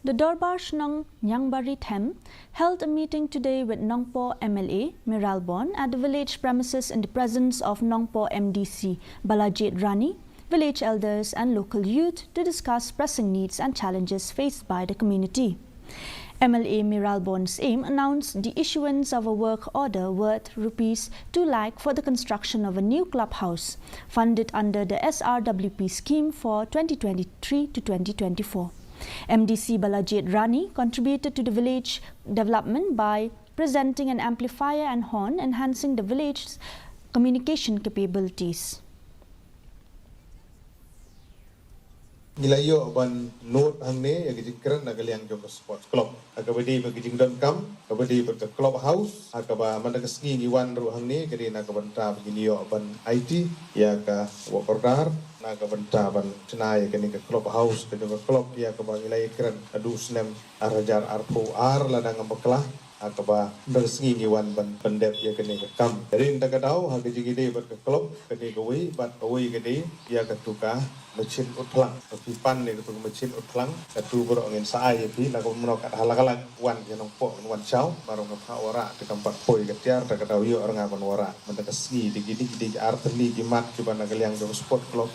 The Dorbar Shnong Niangbari Them held a meeting today with Nongpoh MLA Miralbon at the village premises in the presence of Nongpoh MDC Balajit Rani, village elders and local youth to discuss pressing needs and challenges faced by the community. MLA Miralbon's aim announced the issuance of a work order worth Rs 2 lakh for the construction of a new clubhouse funded under the SRWP scheme for 2023 to 2024. MDC Balajit Rani contributed to the village development by presenting an amplifier and horn, enhancing the village's communication capabilities. Nilayo ban note hangne ya gijing keren nagaliang joko sports club akabadi bagijing donkam kabadi ber club house akaba mandagasngi niwan ru hangne kedi nakabanta beginiyo ban IT ya ka wakordar nakabanta ban cenai keni ke club house ke club ya ka bangilai keren adu snem arajar arpo ar ladang ambaklah akaba bersngi niwan ban pendep ya keni ke kam dari ndakadau hagiji gede ber club keni koi bat koi gede ya ka tuka mesin utlang pipan ni tu mesin utlang katu bro angin saai pi nak menokat halak-halak wan ya Nongpoh wan chau marong ka ora te kampak poi ketiar ta kadau yo orang akan ora mendekas gi di arteni di mat di bana galiang do sport club.